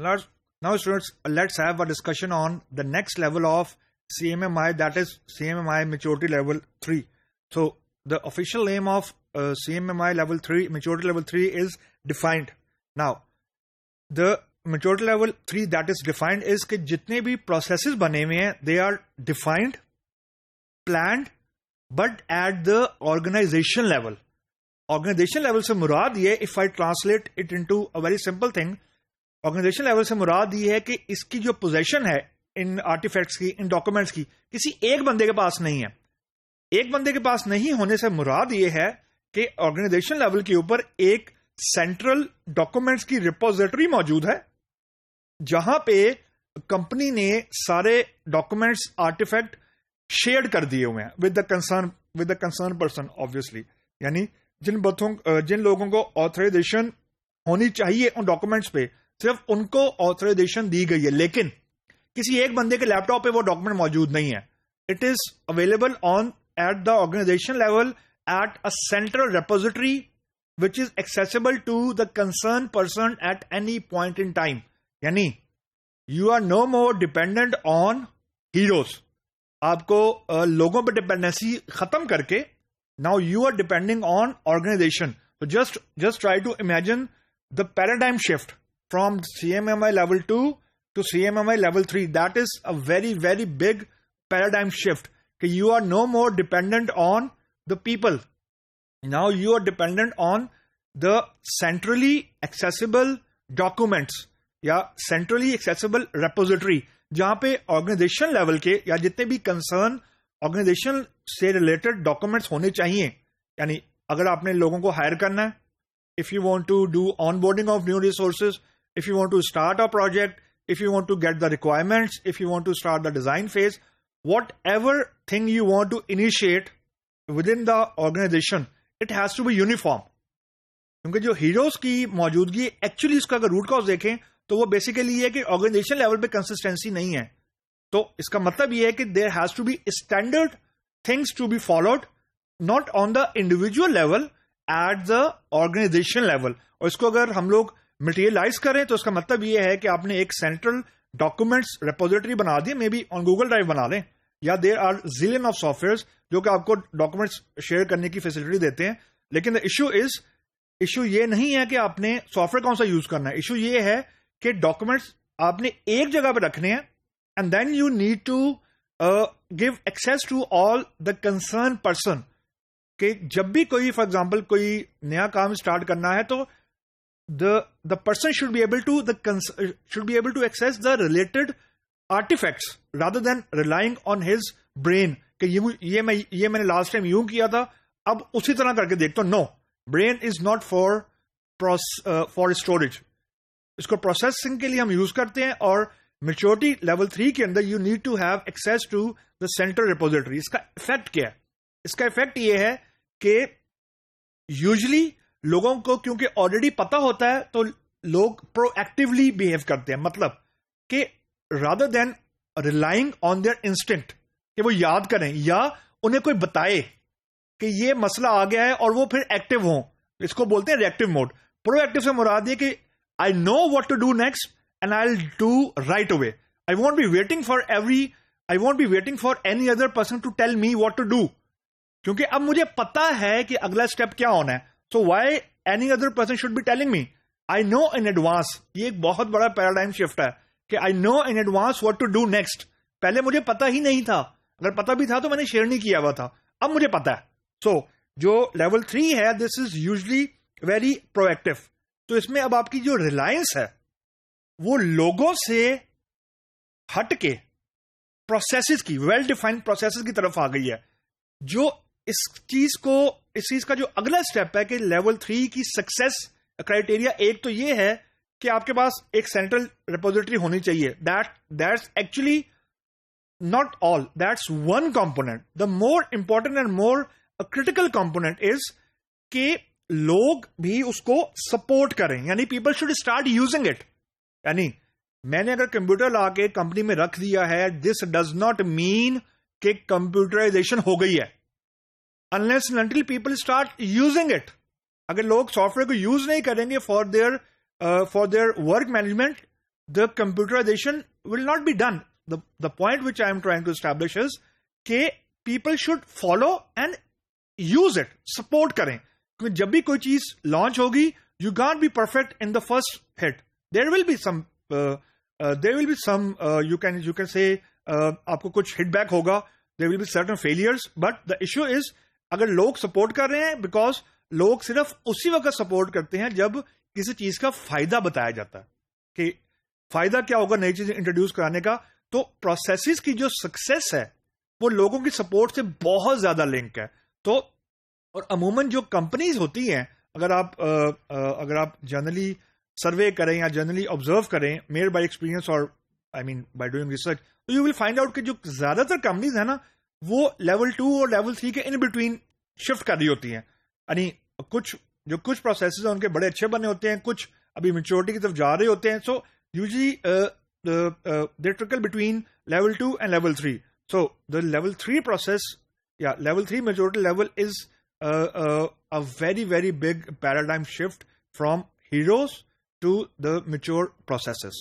Now, students, let's have a discussion on the next level of CMMI, that is CMMI Maturity Level 3. So, the official name of CMMI Level 3, Maturity Level 3 is defined. Now, the Maturity Level 3 that is defined is कि जितने भी processes बने हुए हैं, they are defined, planned, but at the organization level. Organization level से मुराद ये, if I translate it into a very simple thing, organisation level से मुराद ये है कि इसकी जो पोजीशन है इन आर्टिफैक्ट्स की, इन डॉक्यूमेंट्स की, किसी एक बंदे के पास नहीं है. एक बंदे के पास नहीं होने से मुराद ये है कि ऑर्गेनाइजेशन लेवल के ऊपर एक सेंट्रल डॉक्यूमेंट्स की रिपोजिटरी मौजूद है जहां पे कंपनी ने सारे डॉक्यूमेंट्स आर्टिफैक्ट शेयर कर दिए हुए हैं with the concern person obviously. यानी जिन लोगों को ऑथराइजेशन होनी चाहिए उन डॉक्यूमेंट्स पे सिर्फ उनको ऑथराइजेशन दी गई है, लेकिन किसी एक बंदे के लैपटॉप पे वो डॉक्यूमेंट मौजूद नहीं है. It is available on at the organisation level at a central repository which is accessible to the concern person at any point in time. यानी you are no more dependent on heroes. आपको लोगों पे dependency खत्म करके now you are depending on organisation. Just try to imagine the paradigm shift from CMMI level 2 to CMMI level 3. That is a very, very big paradigm shift. You are no more dependent on the people. Now you are dependent on the centrally accessible documents या centrally accessible repository, जहां पे organization level के या जितने भी concern organization से related documents होने चाहिए. यानी अगर आपने लोगों को hire करना है, if you want to do onboarding of new resources, if you want to start a project, if you want to get the requirements, if you want to start the design phase, whatever thing you want to initiate within the organization, it has to be uniform. क्योंकि जो heroes की मौजूदगी actually इसका अगर root cause देखें तो वो basically ये है कि ऑर्गेनाइजेशन लेवल पे कंसिस्टेंसी नहीं है. तो इसका मतलब ये है कि there has to be standard things to be followed not on the individual level at the organisation level. और इसको अगर हम लोग मटेरियलाइज करें तो इसका मतलब ये है कि आपने एक सेंट्रल डॉक्यूमेंट्स रेपोजिटरी बना दी, maybe on Google drive बना लें, या there are zillion of software जो कि आपको डॉक्यूमेंट्स शेयर करने की फैसिलिटी देते हैं. लेकिन द इशू ये नहीं है कि आपने सॉफ्टवेयर कौन सा यूज करना है. इशू ये है कि डॉक्यूमेंट्स आपने एक जगह पर रखने हैं and then you need to give access to all the concern person. कि जब भी कोई फॉर एग्जाम्पल कोई नया काम स्टार्ट करना है तो the person should be able to access the related artifacts rather than relying on his brain कि ये मैंने लास्ट टाइम यूं किया था अब उसी तरह करके देखता हूं. No, brain is not for storage. इसको प्रोसेसिंग के लिए हम यूज करते हैं. और मैच्योरिटी लेवल 3 के अंदर you need to have access to the central repository. इसका इफेक्ट क्या है? इसका इफेक्ट ये है कि यूजुअली लोगों को क्योंकि ऑलरेडी पता होता है तो लोग प्रोएक्टिवली बिहेव करते हैं. मतलब कि rather than relying on their instinct कि वो याद करें या उन्हें कोई बताए कि ये मसला आ गया है और वो फिर एक्टिव हों. इसको बोलते हैं रिएक्टिव मोड. प्रोएक्टिव से मुराद ये कि I know what to do next and I will do right away. I won't be waiting for any other person to tell me what to do. क्योंकि अब मुझे पता है कि अगला स्टेप क्या होना है. So why any other person should be telling me? I know in advance. ये एक बहुत बड़ा पैराडाइम शिफ्ट है कि I know in advance what to do next. पहले मुझे पता ही नहीं था. अगर पता भी था तो मैंने शेयर नहीं किया हुआ था. अब मुझे पता है. सो जो लेवल 3 है this is usually very proactive. तो इसमें अब आपकी जो रिलायंस है वो लोगों से हट के प्रोसेसेस की, वेल डिफाइंड प्रोसेसेस की तरफ आ गई है. जो इस चीज का जो अगला स्टेप है कि लेवल 3 की सक्सेस क्राइटेरिया, एक तो ये है कि आपके पास एक सेंट्रल रिपोजिटरी होनी चाहिए. That's actually not all, that's one component. The more important and more critical component is कि लोग भी उसको सपोर्ट करें. यानी people should start using it. यानी मैंने अगर कंप्यूटर ला के कंपनी में रख दिया है, दिस डज नॉट मीन कि कंप्यूटराइजेशन हो गई है. Unless and until people start using it. अगर लोग सॉफ्टवेयर को यूज नहीं करेंगे for their work management, the computerization will not be done. The point which I am trying to establish is کہ people should follow and use it, support کریں. کیونکہ جب بھی کوئی چیز لانچ ہوگی, you can't be perfect in the first hit. There will be some you can say آپ کو کچھ hit back ہوگا, there will be certain failures, but the issue is اگر لوگ سپورٹ کر رہے ہیں, بیکاز لوگ صرف اسی وقت سپورٹ کرتے ہیں جب کسی چیز کا فائدہ بتایا جاتا ہے کہ فائدہ کیا ہوگا نئی چیزیں انٹروڈیوس کرانے کا. تو پروسیسز کی جو سکسیس ہے وہ لوگوں کی سپورٹ سے بہت زیادہ لنک ہے. تو اور عموماً جو کمپنیز ہوتی ہیں, اگر آپ جنرلی سروے کریں یا جنرلی آبزرو کریں, میئر بائی ایکسپیرینس اور آئی مین بائی ڈوئنگ ریسرچ, تو یو ول فائنڈ آؤٹ کہ جو زیادہ تر کمپنیز ہیں نا, وہ لیول 2 اور لیول 3 کے ان بٹوین شفٹ کر رہی ہوتی ہیں. یعنی کچھ پروسیسز ہیں ان کے بڑے اچھے بنے ہوتے ہیں, کچھ ابھی میچورٹی کی طرف جا رہے ہوتے ہیں. So usually they trickle between level 2 and level 3. So the level 3 process, level 3 maturity level is a very, very big paradigm shift from heroes to the mature processes.